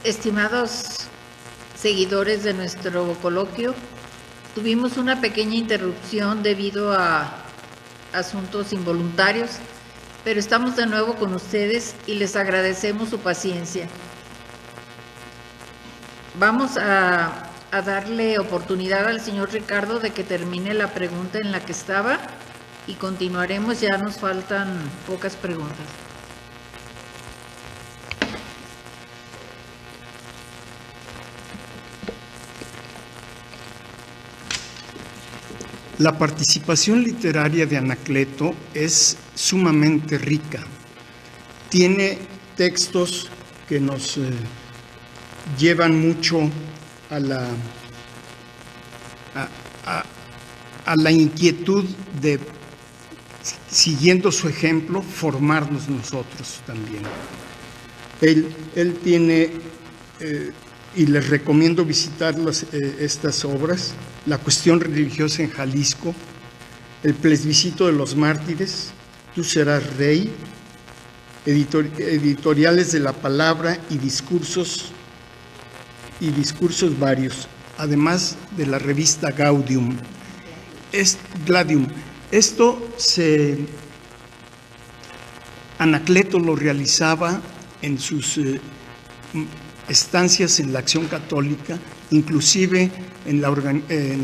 Estimados seguidores de nuestro coloquio, tuvimos una pequeña interrupción debido a asuntos involuntarios, pero estamos de nuevo con ustedes y les agradecemos su paciencia. Vamos a darle oportunidad al señor Ricardo de que termine la pregunta en la que estaba y continuaremos, ya nos faltan pocas preguntas. La participación literaria de Anacleto es sumamente rica. Tiene textos que nos llevan mucho a la inquietud de, siguiendo su ejemplo, formarnos nosotros también. Él tiene, y les recomiendo visitar estas obras: La cuestión religiosa en Jalisco, El plebiscito de los mártires, Tú serás rey, editoriales de La Palabra y discursos varios, además de la revista Gladium. Esto Anacleto lo realizaba en sus estancias en la Acción Católica. Inclusive en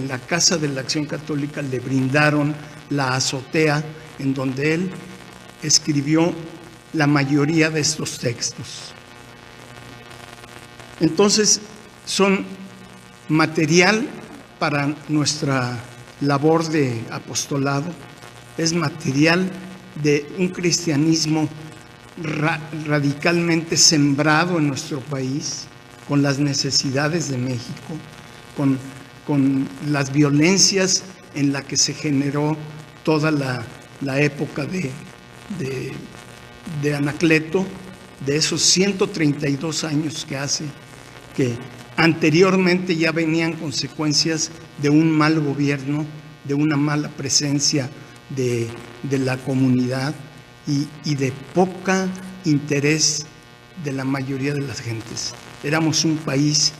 la Casa de la Acción Católica le brindaron la azotea en donde él escribió la mayoría de estos textos. Entonces, son material para nuestra labor de apostolado, es material de un cristianismo radicalmente sembrado en nuestro país, con las necesidades de México, con las violencias en la que se generó toda la época de Anacleto, de esos 132 años que hace, que anteriormente ya venían consecuencias de un mal gobierno, de una mala presencia de la comunidad y de poca interés de la mayoría de las gentes. Éramos un país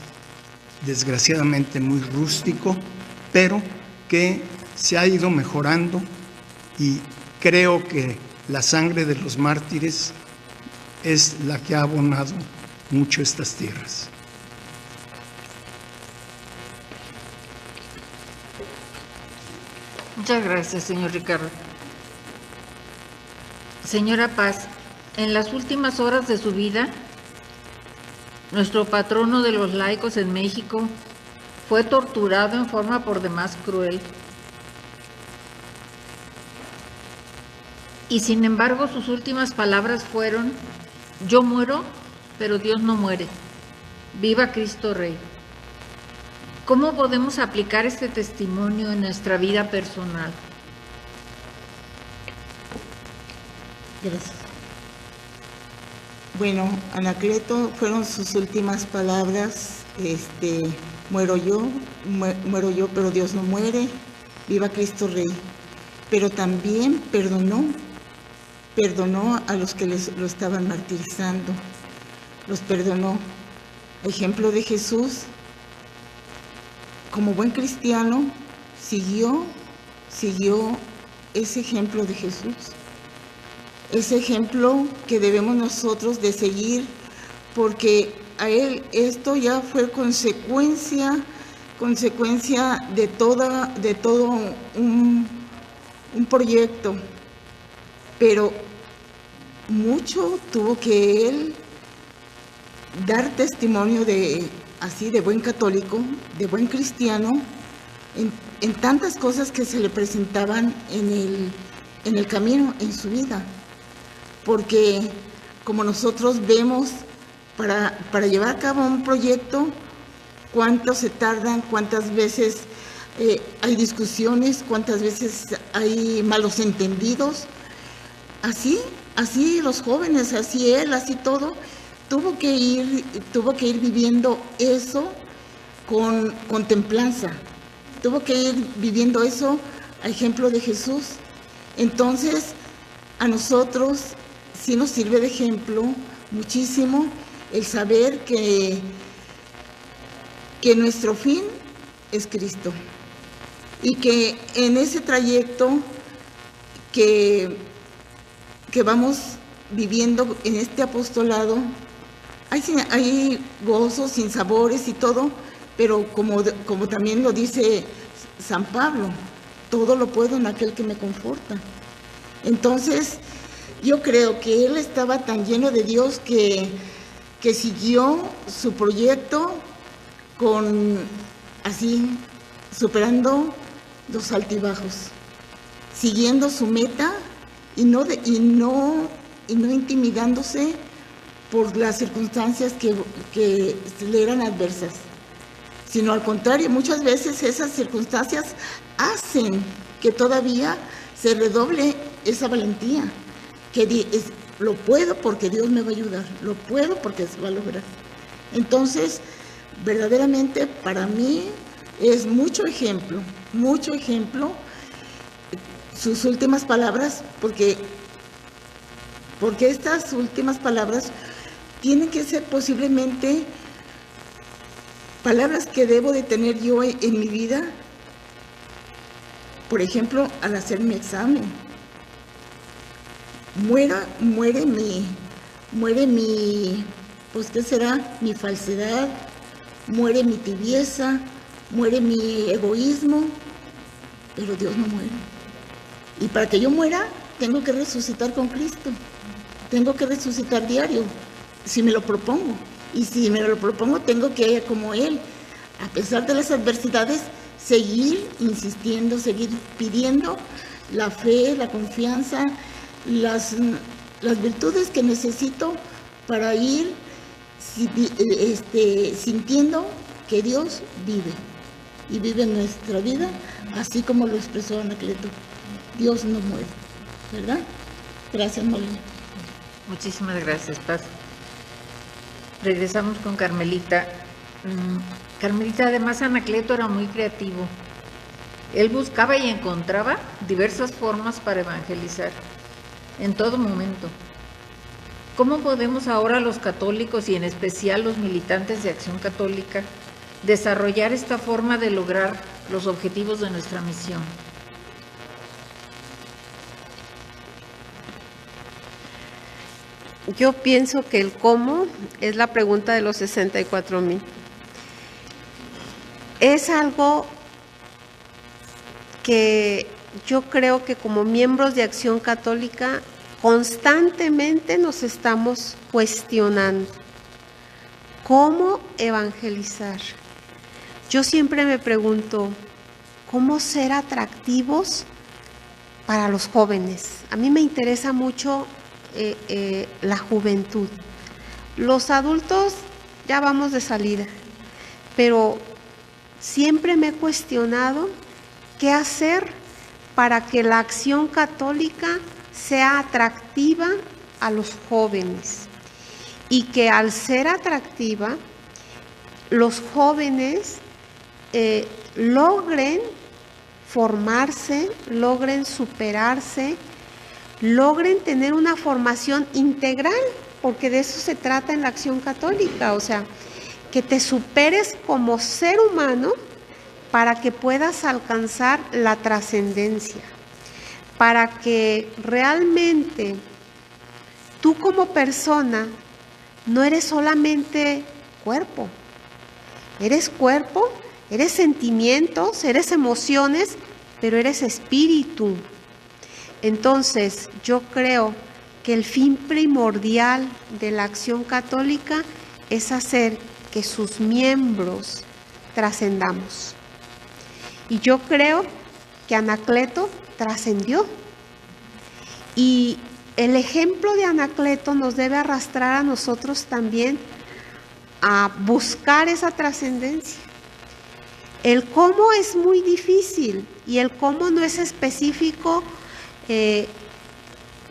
desgraciadamente muy rústico, pero que se ha ido mejorando, y creo que la sangre de los mártires es la que ha abonado mucho estas tierras. Muchas gracias, señor Ricardo. Señora Paz, en las últimas horas de su vida, nuestro patrono de los laicos en México fue torturado en forma por demás cruel. Y sin embargo, sus últimas palabras fueron: yo muero, pero Dios no muere. ¡Viva Cristo Rey! ¿Cómo podemos aplicar este testimonio en nuestra vida personal? Gracias. Bueno, Anacleto fueron sus últimas palabras: muero yo, pero Dios no muere. ¡Viva Cristo Rey! Pero también perdonó a los que lo estaban martirizando, los perdonó. Ejemplo de Jesús, como buen cristiano, siguió ese ejemplo de Jesús, ese ejemplo que debemos nosotros de seguir, porque a él esto ya fue consecuencia de todo un proyecto, pero mucho tuvo que él dar testimonio de buen católico, de buen cristiano, en tantas cosas que se le presentaban en el camino, en su vida. Porque como nosotros vemos, para llevar a cabo un proyecto, cuánto se tardan, cuántas veces hay discusiones, cuántas veces hay malos entendidos. Así los jóvenes, así él, así todo, tuvo que ir viviendo eso con templanza, tuvo que ir viviendo eso a ejemplo de Jesús. Entonces, a nosotros sí nos sirve de ejemplo muchísimo el saber que nuestro fin es Cristo y que en ese trayecto que vamos viviendo en este apostolado hay gozos, sinsabores y todo, pero como también lo dice San Pablo, todo lo puedo en aquel que me conforta. Entonces, yo creo que él estaba tan lleno de Dios que siguió su proyecto superando los altibajos, siguiendo su meta y no intimidándose por las circunstancias que le eran adversas, sino al contrario, muchas veces esas circunstancias hacen que todavía se redoble esa valentía, lo puedo porque Dios me va a ayudar, lo puedo porque se va a lograr. Entonces, verdaderamente para mí es mucho ejemplo sus últimas palabras, porque estas últimas palabras tienen que ser posiblemente palabras que debo de tener yo en mi vida. Por ejemplo, al hacer mi examen, muere mi, pues ¿qué será? Mi falsedad, muere mi tibieza, muere mi egoísmo, pero Dios no muere. Y para que yo muera, tengo que resucitar con Cristo, tengo que resucitar diario, si me lo propongo. Y si me lo propongo, tengo que, como Él, a pesar de las adversidades, seguir insistiendo, seguir pidiendo la fe, la confianza, las virtudes que necesito para ir sintiendo que Dios vive y vive en nuestra vida, así como lo expresó Anacleto. Dios no muere, ¿verdad? Gracias, Molina. Muchísimas gracias, Paz. Regresamos con Carmelita. Carmelita, además Anacleto era muy creativo. Él buscaba y encontraba diversas formas para evangelizar en todo momento. ¿Cómo podemos ahora los católicos y en especial los militantes de Acción Católica desarrollar esta forma de lograr los objetivos de nuestra misión? Yo pienso que el cómo es la pregunta de los 64,000. Es algo que yo creo que como miembros de Acción Católica constantemente nos estamos cuestionando. ¿Cómo evangelizar? Yo siempre me pregunto, ¿cómo ser atractivos para los jóvenes? A mí me interesa mucho la juventud. Los adultos ya vamos de salida, pero siempre me he cuestionado qué hacer para que la Acción Católica sea atractiva a los jóvenes y que al ser atractiva los jóvenes logren formarse, logren superarse, logren tener una formación integral, porque de eso se trata en la Acción Católica, o sea, que te superes como ser humano para que puedas alcanzar la trascendencia, para que realmente tú como persona no eres solamente cuerpo, eres sentimientos, eres emociones, pero eres espíritu. Entonces, yo creo que el fin primordial de la Acción Católica es hacer que sus miembros trascendamos. Y yo creo que Anacleto trascendió. Y el ejemplo de Anacleto nos debe arrastrar a nosotros también a buscar esa trascendencia. El cómo es muy difícil y el cómo no es específico.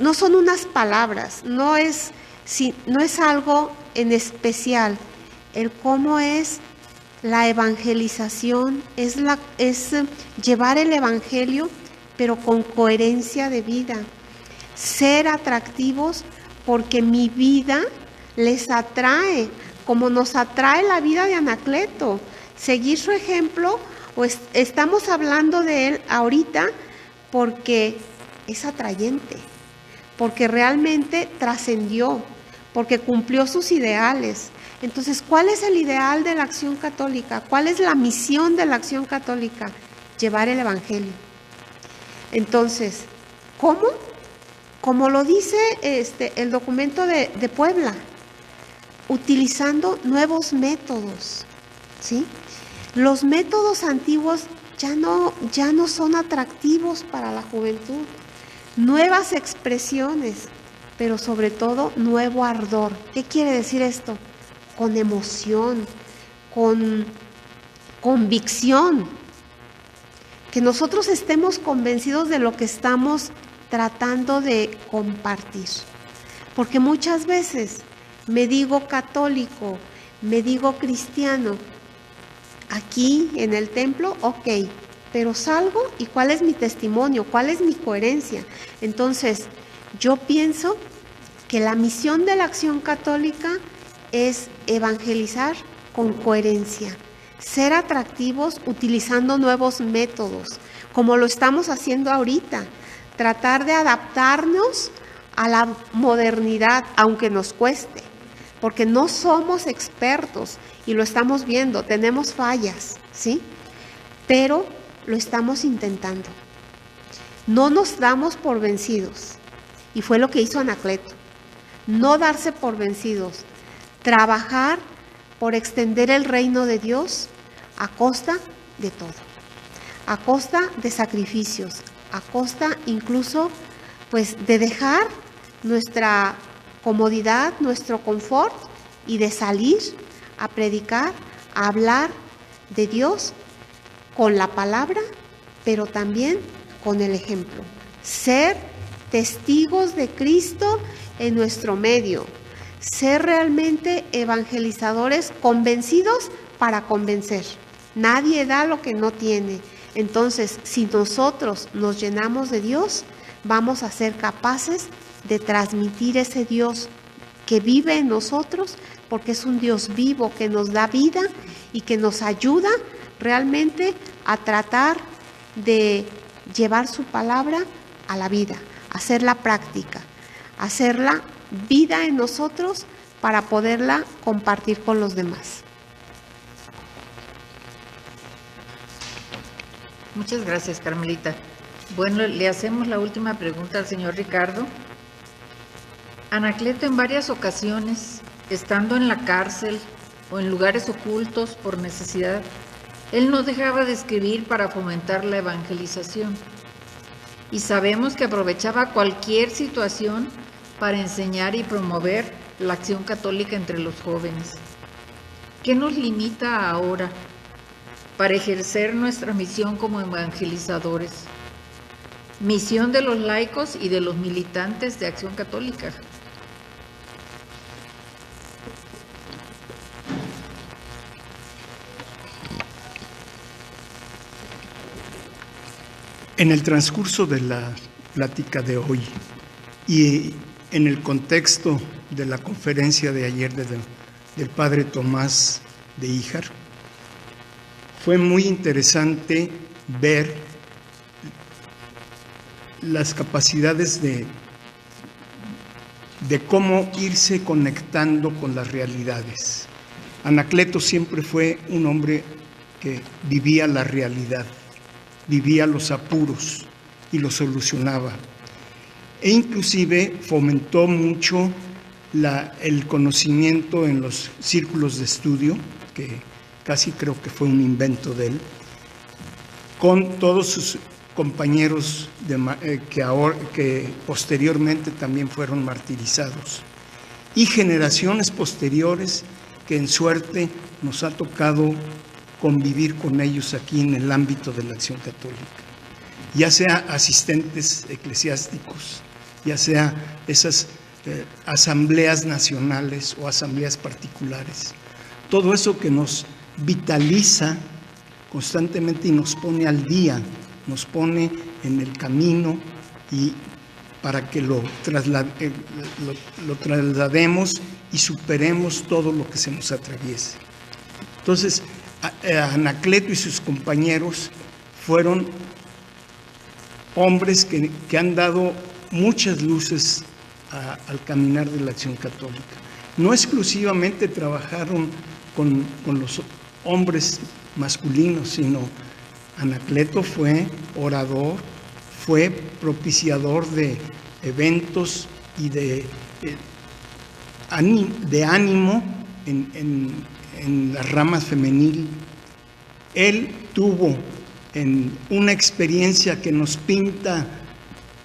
No son unas palabras, no es algo en especial. El cómo es la evangelización, es llevar el evangelio, pero con coherencia de vida. Ser atractivos porque mi vida les atrae, como nos atrae la vida de Anacleto. Seguir su ejemplo, pues estamos hablando de él ahorita porque es atrayente, porque realmente trascendió, porque cumplió sus ideales. Entonces, ¿cuál es el ideal de la Acción Católica? ¿Cuál es la misión de la Acción Católica? Llevar el Evangelio. Entonces, ¿cómo? Como lo dice el documento de Puebla, utilizando nuevos métodos, ¿sí? Los métodos antiguos ya no son atractivos para la juventud. Nuevas expresiones, pero sobre todo nuevo ardor. ¿Qué quiere decir esto? Con emoción, con convicción. Que nosotros estemos convencidos de lo que estamos tratando de compartir. Porque muchas veces me digo católico, me digo cristiano, aquí en el templo, ok, pero salgo y ¿cuál es mi testimonio? ¿Cuál es mi coherencia? Entonces, yo pienso que la misión de la Acción Católica es evangelizar con coherencia, ser atractivos utilizando nuevos métodos, como lo estamos haciendo ahorita, tratar de adaptarnos a la modernidad, aunque nos cueste, porque no somos expertos y lo estamos viendo, tenemos fallas, ¿sí? Pero lo estamos intentando. No nos damos por vencidos, y fue lo que hizo Anacleto, no darse por vencidos, trabajar por extender el reino de Dios a costa de todo, a costa de sacrificios, a costa incluso pues de dejar nuestra comodidad, nuestro confort y de salir a predicar, a hablar de Dios con la palabra, pero también con el ejemplo. Ser testigos de Cristo en nuestro medio, ser realmente evangelizadores convencidos para convencer. Nadie da lo que no tiene. Entonces, si nosotros nos llenamos de Dios, vamos a ser capaces de transmitir ese Dios que vive en nosotros, porque es un Dios vivo que nos da vida y que nos ayuda realmente a tratar de llevar su palabra a la vida, hacerla práctica, hacerla vida en nosotros para poderla compartir con los demás. Muchas gracias, Carmelita. Bueno, le hacemos la última pregunta al señor Ricardo. Anacleto en varias ocasiones, estando en la cárcel o en lugares ocultos por necesidad, él no dejaba de escribir para fomentar la evangelización. Y sabemos que aprovechaba cualquier situación para enseñar y promover la acción católica entre los jóvenes. ¿Qué nos limita ahora para ejercer nuestra misión como evangelizadores? Misión de los laicos y de los militantes de Acción Católica. En el transcurso de la plática de hoy y en el contexto de la conferencia de ayer del padre Tomás de Híjar, fue muy interesante ver las capacidades de cómo irse conectando con las realidades. Anacleto siempre fue un hombre que vivía la realidad, vivía los apuros y los solucionaba. E inclusive fomentó mucho el conocimiento en los círculos de estudio, que casi creo que fue un invento de él, con todos sus compañeros que posteriormente también fueron martirizados, y generaciones posteriores que en suerte nos ha tocado convivir con ellos aquí en el ámbito de la Acción Católica, ya sea asistentes eclesiásticos, ya sea esas asambleas nacionales o asambleas particulares. Todo eso que nos vitaliza constantemente y nos pone al día, nos pone en el camino y para que lo traslademos y superemos todo lo que se nos atraviese. Entonces, Anacleto y sus compañeros fueron hombres que han dado muchas luces al caminar de la Acción Católica. No exclusivamente trabajaron con los hombres masculinos, sino Anacleto fue orador, fue propiciador de eventos y de ánimo en las ramas femenil. Él tuvo una experiencia que nos pinta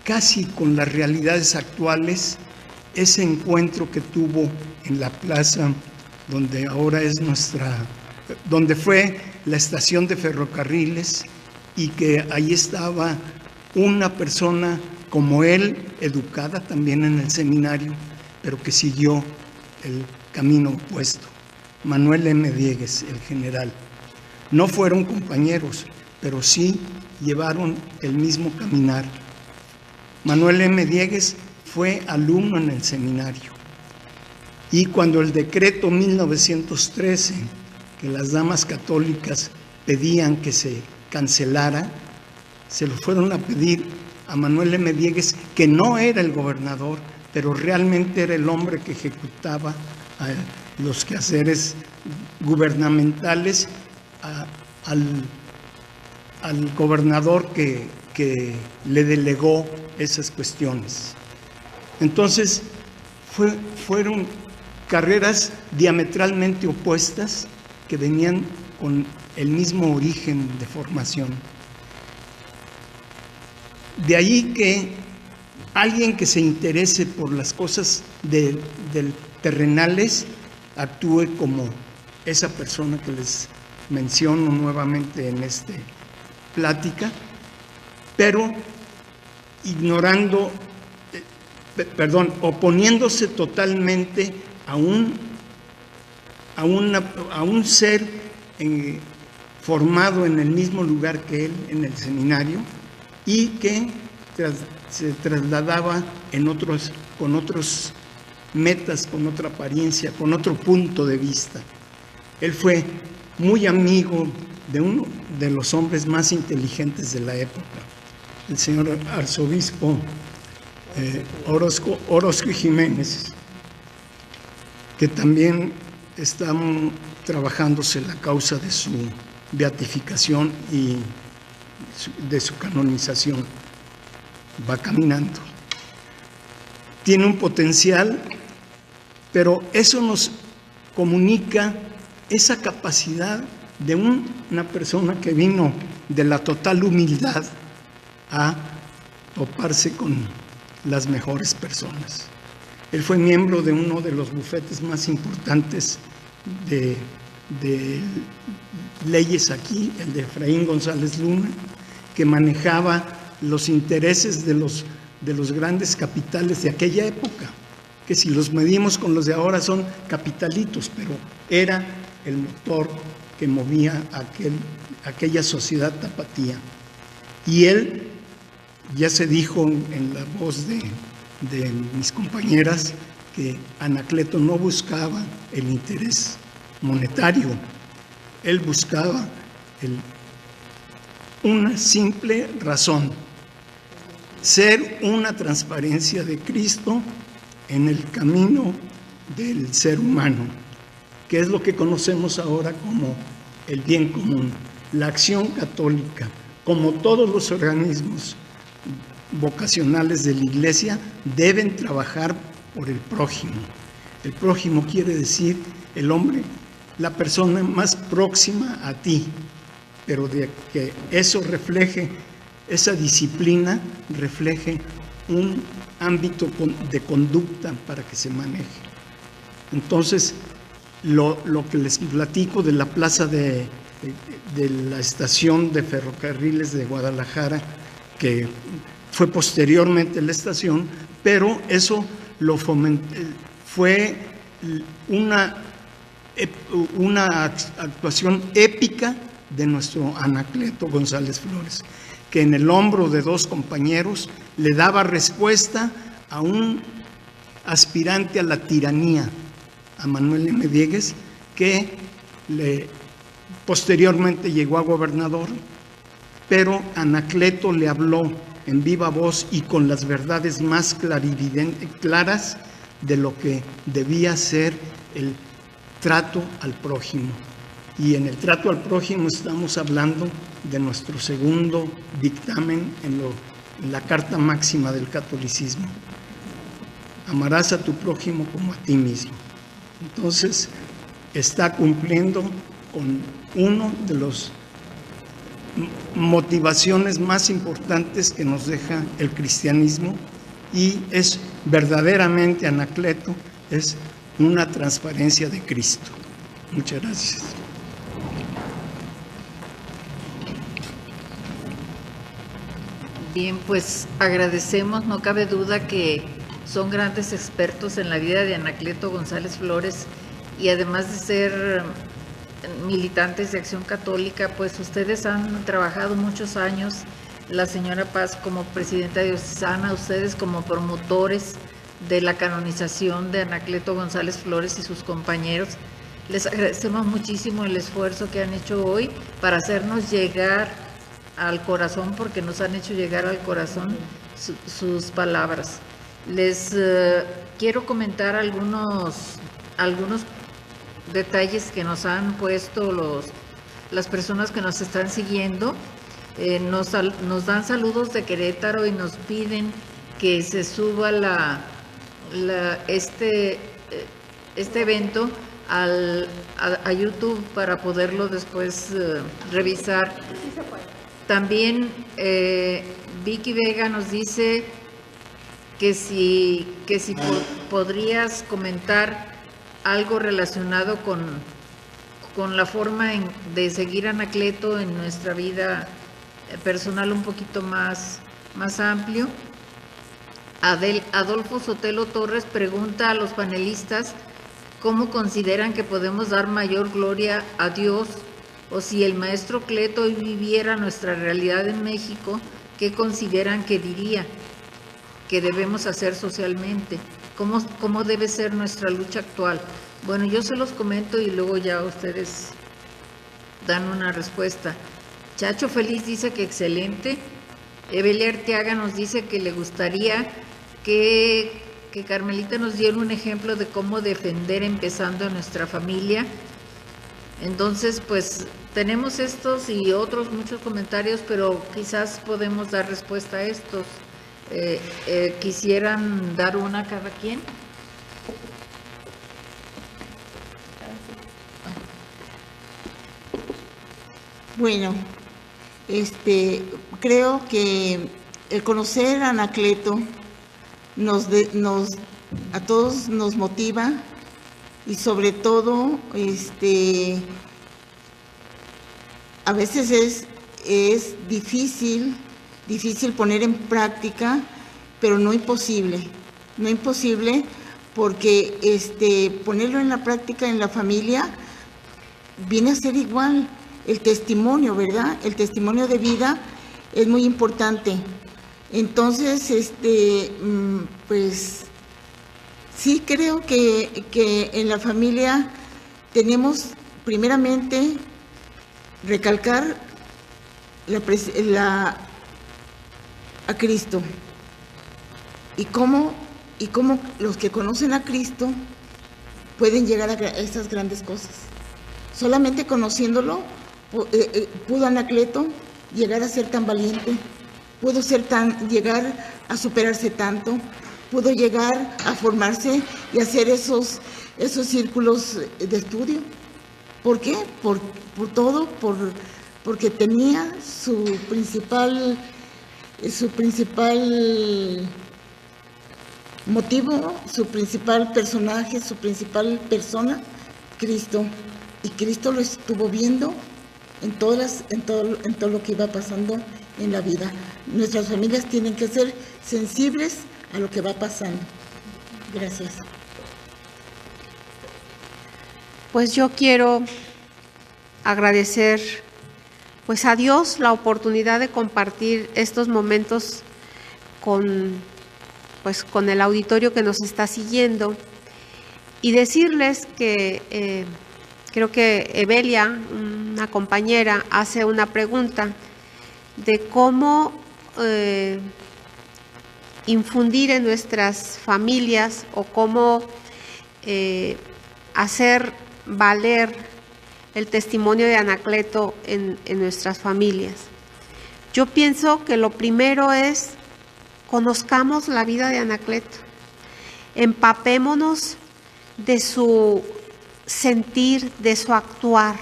casi con las realidades actuales, ese encuentro que tuvo en la plaza donde ahora es donde fue la estación de ferrocarriles, y que ahí estaba una persona como él, educada también en el seminario, pero que siguió el camino opuesto. Manuel M. Diegues, el general. No fueron compañeros, pero sí llevaron el mismo caminar. Manuel M. Diegues fue alumno en el seminario, y cuando el decreto 1913, que las damas católicas pedían que se cancelara, se lo fueron a pedir a Manuel M. Diegues, que no era el gobernador, pero realmente era el hombre que ejecutaba los quehaceres gubernamentales, al gobernador que le delegó esas cuestiones. Entonces, fueron carreras diametralmente opuestas que venían con el mismo origen de formación. De ahí que alguien que se interese por las cosas del terrenales actúe como esa persona que les menciono nuevamente en esta plática, pero oponiéndose totalmente a un ser formado en el mismo lugar que él, en el seminario, y que se trasladaba con otros metas, con otra apariencia, con otro punto de vista. Él fue muy amigo de uno de los hombres más inteligentes de la época, el señor arzobispo Orozco Jiménez, que también está trabajándose la causa de su beatificación y de su canonización. Va caminando. Tiene un potencial, pero eso nos comunica esa capacidad de una persona que vino de la total humildad a toparse con las mejores personas. Él fue miembro de uno de los bufetes más importantes de leyes aquí, el de Efraín González Luna, que manejaba los intereses de los grandes capitales de aquella época, que si los medimos con los de ahora son capitalitos, pero era el motor que movía aquella sociedad tapatía. Y él, ya se dijo en la voz de mis compañeras, que Anacleto no buscaba el interés monetario, él buscaba una simple razón: ser una transparencia de Cristo en el camino del ser humano, que es lo que conocemos ahora como el bien común. La Acción Católica, como todos los organismos vocacionales de la Iglesia, deben trabajar por el prójimo. El prójimo quiere decir el hombre, la persona más próxima a ti, pero de que eso refleje, esa disciplina refleje un ámbito de conducta para que se maneje. Entonces, lo que les platico de la plaza de la estación de ferrocarriles de Guadalajara, que fue posteriormente la estación, pero eso fue una actuación épica de nuestro Anacleto González Flores, que en el hombro de dos compañeros le daba respuesta a un aspirante a la tiranía, a Manuel M. Diegues, que posteriormente llegó a gobernador, pero Anacleto le habló en viva voz y con las verdades más claras de lo que debía ser el trato al prójimo. Y en el trato al prójimo estamos hablando de nuestro segundo dictamen en la Carta Máxima del Catolicismo. Amarás a tu prójimo como a ti mismo. Entonces, está cumpliendo con uno de los motivaciones más importantes que nos deja el cristianismo, y es verdaderamente, Anacleto, es una transparencia de Cristo. Muchas gracias. Bien, pues agradecemos, no cabe duda que son grandes expertos en la vida de Anacleto González Flores, y además de ser militantes de Acción Católica, pues ustedes han trabajado muchos años, la señora Paz como presidenta diocesana, ustedes como promotores de la canonización de Anacleto González Flores y sus compañeros. Les agradecemos muchísimo el esfuerzo que han hecho hoy para hacernos llegar al corazón, porque nos han hecho llegar al corazón sus palabras. Les quiero comentar algunos detalles que nos han puesto las personas que nos están siguiendo. Nos dan saludos de Querétaro y nos piden que se suba este evento a YouTube para poderlo después revisar. También Vicky Vega nos dice que si podrías comentar algo relacionado con la forma de seguir a Anacleto en nuestra vida personal un poquito más amplio. Adolfo Sotelo Torres pregunta a los panelistas cómo consideran que podemos dar mayor gloria a Dios, o si el maestro Cleto hoy viviera nuestra realidad en México, ¿qué consideran que diría que debemos hacer socialmente? ¿Cómo debe ser nuestra lucha actual? Bueno, yo se los comento y luego ya ustedes dan una respuesta. Chacho Feliz dice que excelente. Evelia Arteaga nos dice que le gustaría que Carmelita nos diera un ejemplo de cómo defender empezando en nuestra familia. Entonces, pues tenemos estos y otros muchos comentarios, pero quizás podemos dar respuesta a estos. ¿Quisieran dar una cada quien? Bueno, creo que el conocer a Anacleto a todos nos motiva, y sobre todo a veces es difícil poner en práctica, pero no imposible, porque ponerlo en la práctica en la familia viene a ser igual. El testimonio, ¿verdad? El testimonio de vida es muy importante. Entonces, pues sí creo que en la familia tenemos primeramente recalcar a Cristo, y cómo los que conocen a Cristo pueden llegar a estas grandes cosas. Solamente conociéndolo pudo Anacleto llegar a ser tan valiente, pudo llegar a superarse tanto, pudo llegar a formarse y hacer esos círculos de estudio. ¿Por qué? Porque tenía su principal motivo, su principal personaje, su principal persona, Cristo. Y Cristo lo estuvo viendo en todo lo que iba pasando en la vida. Nuestras familias tienen que ser sensibles a lo que va pasando. Gracias. Pues yo quiero agradecer pues a Dios la oportunidad de compartir estos momentos con el auditorio que nos está siguiendo y decirles que creo que Evelia, una compañera, hace una pregunta de cómo infundir en nuestras familias o cómo hacer valer el testimonio de Anacleto en nuestras familias. Yo pienso que lo primero es conozcamos la vida de Anacleto, empapémonos de su sentir, de su actuar,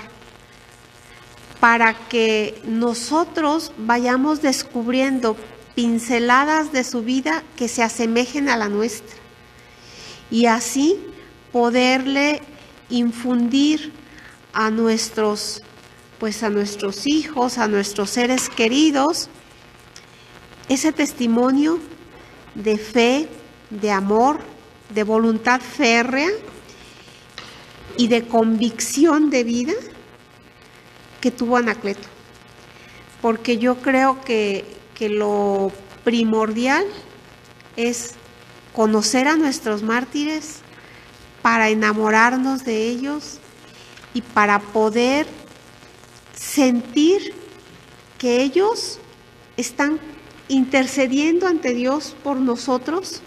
para que nosotros vayamos descubriendo pinceladas de su vida que se asemejen a la nuestra y así poderle infundir a nuestros hijos, a nuestros seres queridos, ese testimonio de fe, de amor, de voluntad férrea y de convicción de vida que tuvo Anacleto. Porque yo creo que lo primordial es conocer a nuestros mártires para enamorarnos de ellos y para poder sentir que ellos están intercediendo ante Dios por nosotros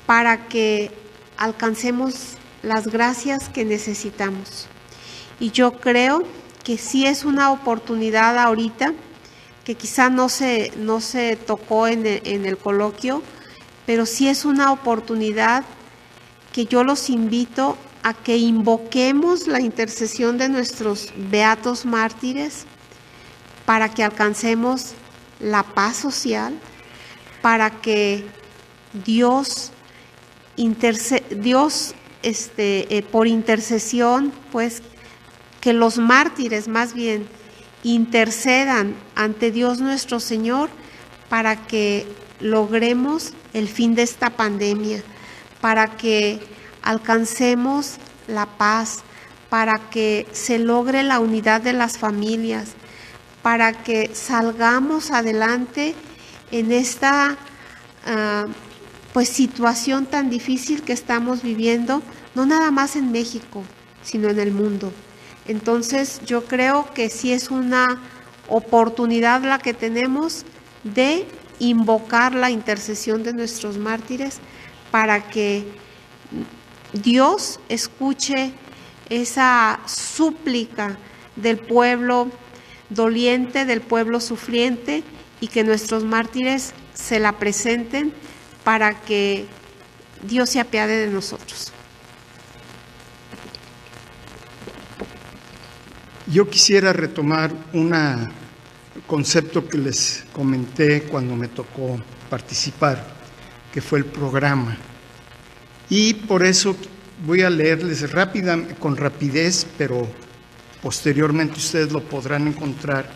para que alcancemos las gracias que necesitamos. Y yo creo que sí es una oportunidad ahorita, que quizá no se tocó en el coloquio, pero sí es una oportunidad que yo los invito a que invoquemos la intercesión de nuestros beatos mártires para que alcancemos la paz social, para que Dios por intercesión, pues que los mártires más bien intercedan ante Dios nuestro Señor para que logremos el fin de esta pandemia, para que alcancemos la paz, para que se logre la unidad de las familias, para que salgamos adelante en esta situación tan difícil que estamos viviendo, no nada más en México, sino en el mundo. Entonces yo creo que sí es una oportunidad la que tenemos de invocar la intercesión de nuestros mártires para que Dios escuche esa súplica del pueblo doliente, del pueblo sufriente, y que nuestros mártires se la presenten para que Dios se apiade de nosotros. Yo quisiera retomar un concepto que les comenté cuando me tocó participar, que fue el programa. Y por eso voy a leerles con rapidez, pero posteriormente ustedes lo podrán encontrar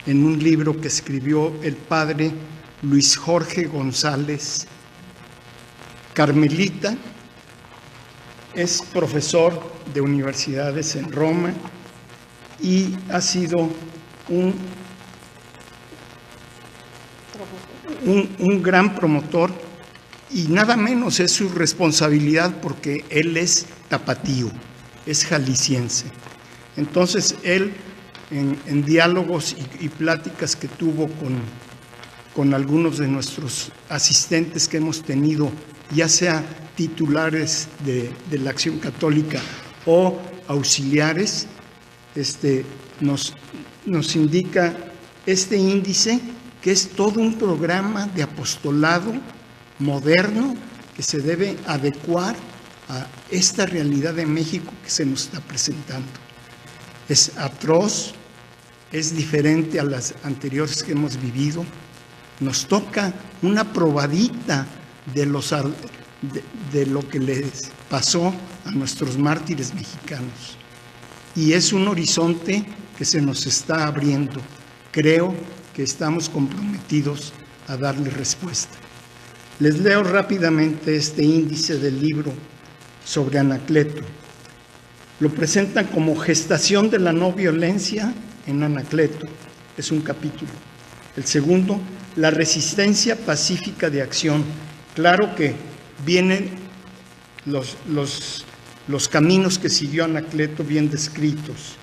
en un libro que escribió el padre Luis Jorge González, carmelita, es profesor de universidades en Roma y ha sido un gran promotor, y nada menos es su responsabilidad porque él es tapatío, es jalisciense. Entonces él en diálogos y pláticas que tuvo con algunos de nuestros asistentes que hemos tenido, ya sea titulares de la Acción Católica o auxiliares, nos indica este índice, que es todo un programa de apostolado moderno que se debe adecuar a esta realidad de México que se nos está presentando. Es atroz, es diferente a las anteriores que hemos vivido. Nos toca una probadita de lo que les pasó a nuestros mártires mexicanos. Y es un horizonte que se nos está abriendo. Creo que estamos comprometidos a darle respuesta. Les leo rápidamente este índice del libro sobre Anacleto. Lo presentan como gestación de la no violencia en Anacleto, es un capítulo. El segundo, la resistencia pacífica de acción. Claro que vienen los caminos que siguió Anacleto bien descritos.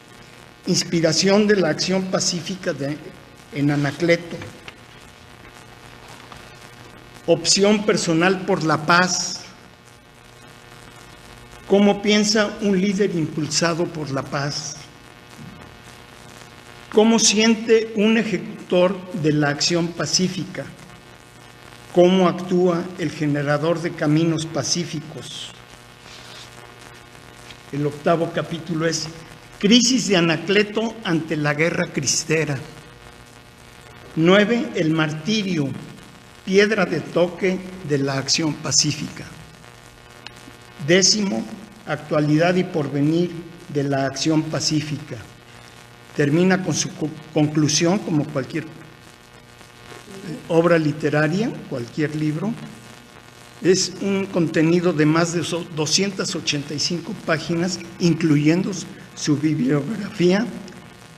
Inspiración de la acción pacífica en Anacleto. Opción personal por la paz. ¿Cómo piensa un líder impulsado por la paz? ¿Cómo siente un ejecutor de la acción pacífica? ¿Cómo actúa el generador de caminos pacíficos? El octavo capítulo es Crisis de Anacleto ante la guerra cristera. 9. El martirio, piedra de toque de la acción pacífica. 10. Actualidad y porvenir de la acción pacífica. Termina con su conclusión, como cualquier obra literaria, cualquier libro. Es un contenido de más de 285 páginas, incluyendo su bibliografía,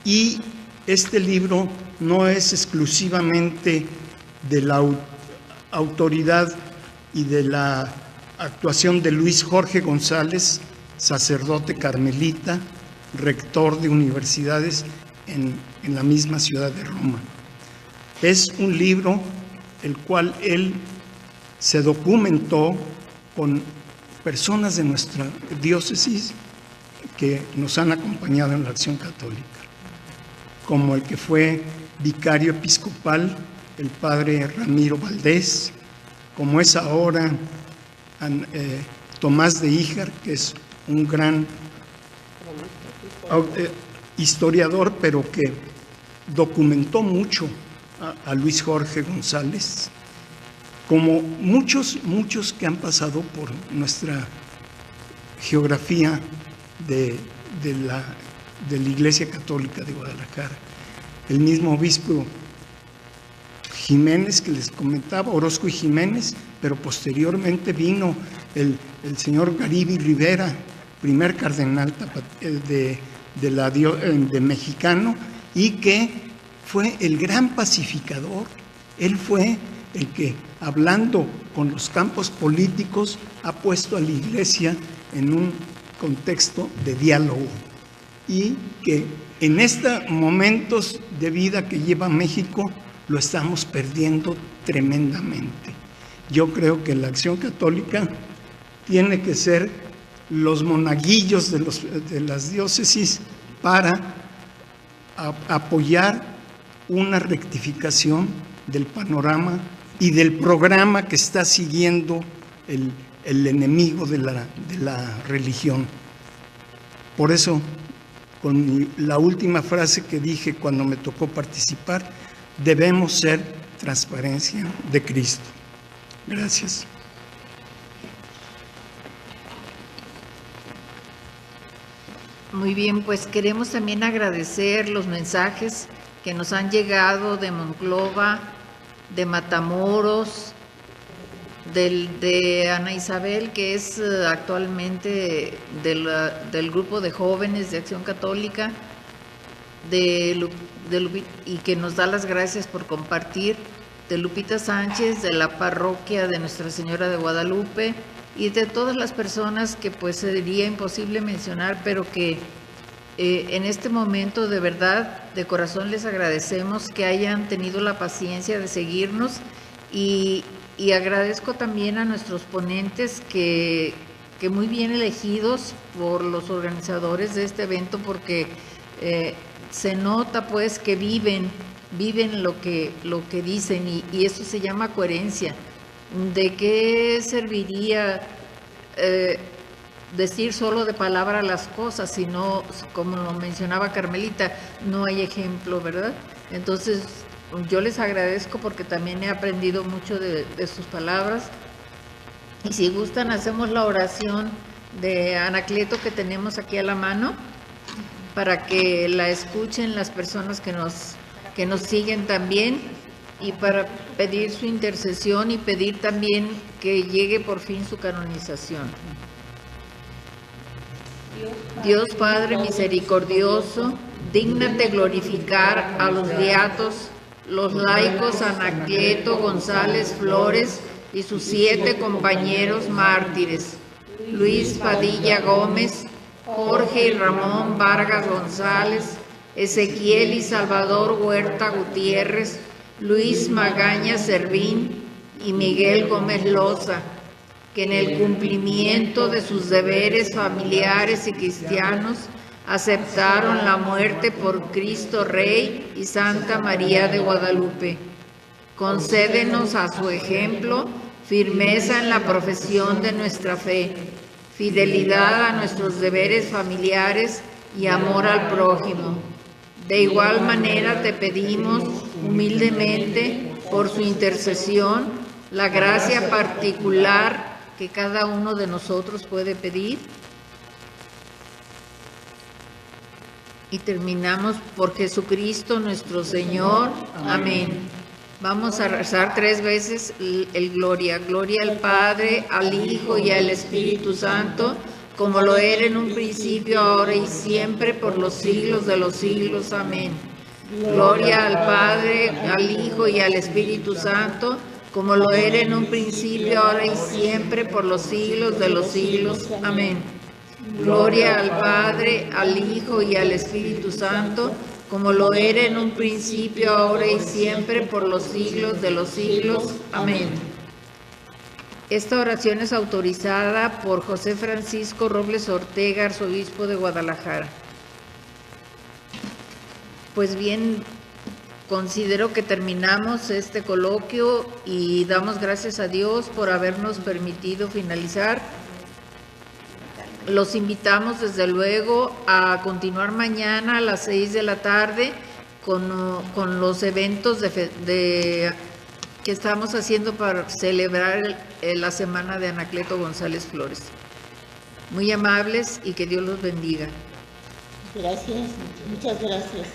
y este libro no es exclusivamente de la autoridad y de la actuación de Luis Jorge González, sacerdote carmelita, rector de universidades en la misma ciudad de Roma. Es un libro el cual él se documentó con personas de nuestra diócesis que nos han acompañado en la acción católica, como el que fue vicario episcopal, el padre Ramiro Valdés, como es ahora Tomás de Híjar, que es un gran historiador, pero que documentó mucho a Luis Jorge González, como muchos que han pasado por nuestra geografía de la Iglesia Católica de Guadalajara. El mismo obispo Jiménez, que les comentaba, Orozco y Jiménez, pero posteriormente vino el señor Garibi Rivera, primer cardenal de mexicano, y que fue el gran pacificador. Él fue el que, hablando con los campos políticos, ha puesto a la Iglesia en un contexto de diálogo, y que en estos momentos de vida que lleva México lo estamos perdiendo tremendamente. Yo creo que la acción católica tiene que ser los monaguillos de las diócesis para apoyar una rectificación del panorama y del programa que está siguiendo el enemigo de la religión. Por eso, con la última frase que dije cuando me tocó participar, debemos ser transparencia de Cristo. Gracias. Muy bien, pues queremos también agradecer los mensajes que nos han llegado de Monclova, de Matamoros, de Ana Isabel, que es actualmente del grupo de jóvenes de Acción Católica, y que nos da las gracias por compartir, de Lupita Sánchez, de la parroquia de Nuestra Señora de Guadalupe, y de todas las personas que pues sería imposible mencionar, pero que en este momento de verdad, de corazón les agradecemos que hayan tenido la paciencia de seguirnos, y agradezco también a nuestros ponentes que muy bien elegidos por los organizadores de este evento, porque se nota pues que viven lo que dicen, y eso se llama coherencia. ¿De qué serviría decir solo de palabra las cosas si no, como lo mencionaba Carmelita, no hay ejemplo, ¿verdad? Entonces yo les agradezco porque también he aprendido mucho de sus palabras, y si gustan hacemos la oración de Anacleto que tenemos aquí a la mano para que la escuchen las personas que nos siguen también, y para pedir su intercesión y pedir también que llegue por fin su canonización. Dios Padre misericordioso, dígnate glorificar a los beatos, los laicos Anacleto González Flores y sus 7 compañeros mártires, Luis Padilla Gómez, Jorge y Ramón Vargas González, Ezequiel y Salvador Huerta Gutiérrez, Luis Magaña Servín y Miguel Gómez Loza, que en el cumplimiento de sus deberes familiares y cristianos aceptaron la muerte por Cristo Rey y Santa María de Guadalupe. Concédenos a su ejemplo firmeza en la profesión de nuestra fe, fidelidad a nuestros deberes familiares y amor al prójimo. De igual manera te pedimos humildemente, por su intercesión, la gracia particular que cada uno de nosotros puede pedir. Y terminamos por Jesucristo nuestro Señor. Amén. Vamos a rezar 3 veces el Gloria. Gloria al Padre, al Hijo y al Espíritu Santo, como lo era en un principio, ahora y siempre, por los siglos de los siglos. Amén. Gloria al Padre, al Hijo y al Espíritu Santo, como lo era en un principio, ahora y siempre, por los siglos de los siglos. Amén. Gloria al Padre, al Hijo y al Espíritu Santo, como lo era en un principio, ahora y siempre, por los siglos de los siglos. Amén. Esta oración es autorizada por José Francisco Robles Ortega, arzobispo de Guadalajara. Pues bien, considero que terminamos este coloquio y damos gracias a Dios por habernos permitido finalizar. Los invitamos desde luego a continuar mañana a las 6 de la tarde con los eventos que estamos haciendo para celebrar la semana de Anacleto González Flores. Muy amables y que Dios los bendiga. Gracias, muchas gracias.